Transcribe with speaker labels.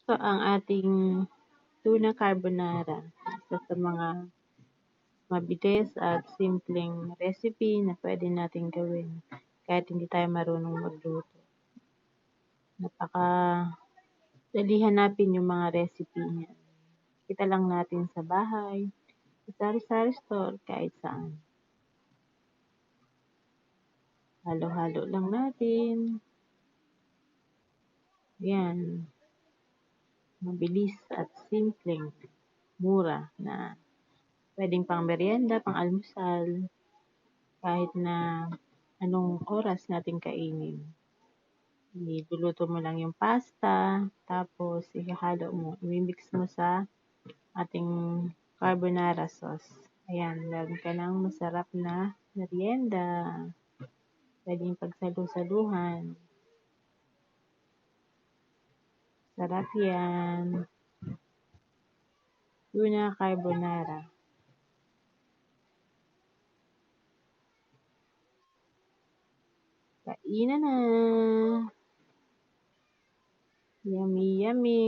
Speaker 1: Ito ang ating tuna carbonara. Isa sa mga mabilis at simpleng recipe na pwede natin gawin kahit hindi tayo marunong magluto. Napaka dali hanapin yung mga recipe niya. Kita lang natin sa bahay, sa sari-sari store, kahit saan. Halo-halo lang natin. Yan. Mabilis at simpleng mura na pwedeng pang merienda, pang almusal, kahit na anong oras natin kainin. Iluluto mo lang yung pasta, tapos ihahalo mo, i-mix mo sa ating carbonara sauce. Ayan, meron ka ng masarap na merienda. Pwedeng pagsalu-saluhan. Sarap yan. Tuna carbonara. Kainan na! Yummy, yummy!